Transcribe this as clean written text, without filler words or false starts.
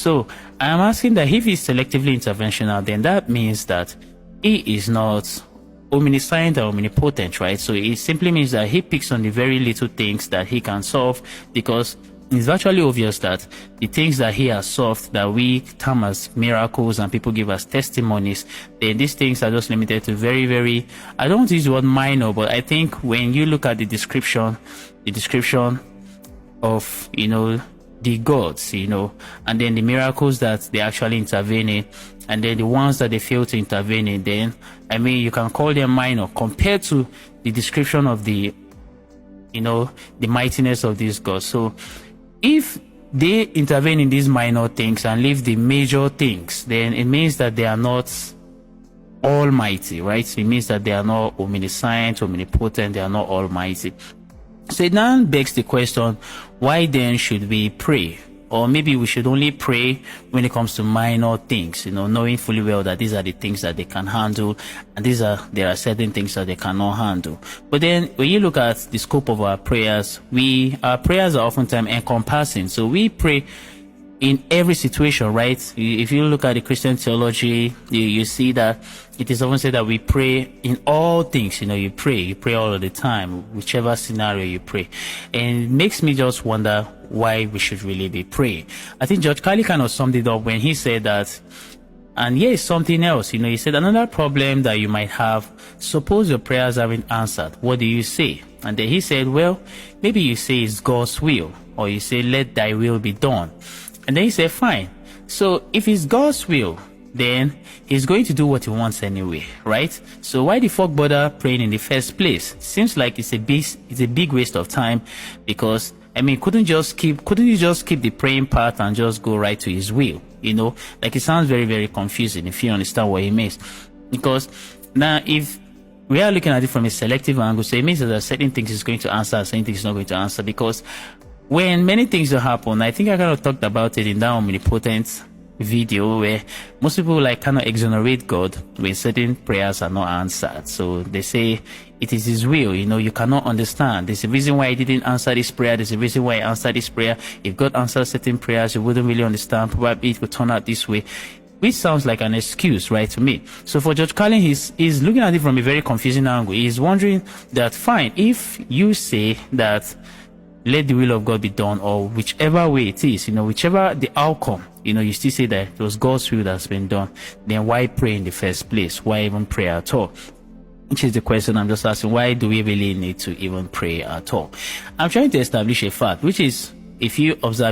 So I'm asking that if he's selectively interventional, then that means that he is not omniscient or omnipotent, right? So it simply means that he picks on the very little things that he can solve, because it's virtually obvious that the things that he has solved that we term as miracles and people give us testimonies, then these things are just limited to very, very, I don't want to use the word minor, but I think when you look at the description of, the gods, and then the miracles that they actually intervene in, and then the ones that they fail to intervene in, then, you can call them minor compared to the description of the mightiness of these gods. So if they intervene in these minor things and leave the major things, then it means that they are not almighty, right? So it means that they are not omniscient, omnipotent, they are not almighty. So it now begs the question, why then should we pray? Or maybe we should only pray when it comes to minor things, knowing fully well that these are the things that they can handle, and there are certain things that they cannot handle. But then when you look at the scope of our prayers, our prayers are oftentimes encompassing. So we pray in every situation, right? If you look at the Christian theology, you see that it is often said that we pray in all things. You pray all of the time, whichever scenario you pray. And it makes me just wonder why we should really be praying. I think George Carlin kind of summed it up when he said that, and here is something else, he said another problem that you might have, suppose your prayers haven't answered, what do you say? And then he said, well, maybe you say it's God's will, or you say, let thy will be done. And then he said, fine. So if it's God's will, then he's going to do what he wants anyway, right? So why the fuck bother praying in the first place? Seems like it's a big waste of time, because couldn't you just keep the praying part and just go right to his will? Like, it sounds very, very confusing if you understand what he means. Because now, if we are looking at it from a selective angle, so it means that there are certain things he's going to answer, certain things he's not going to answer. Because when many things will happen, I think I kind of talked about it in that omnipotent video, where most people kind of exonerate God when certain prayers are not answered. So they say it is his will, you cannot understand. There's a reason why he didn't answer this prayer. There's a reason why he answered this prayer. If God answered certain prayers, you wouldn't really understand. Probably it would turn out this way, which sounds like an excuse, right, to me. So for George Carlin, he's looking at it from a very confusing angle. He's wondering that, fine, if you say that let the will of God be done, or whichever way it is, whichever the outcome, you still say that it was God's will that's been done, then why pray in the first place? Why even pray at all? Which is the question I'm just asking. Why do we really need to even pray at all? I'm trying to establish a fact, which is, if you observe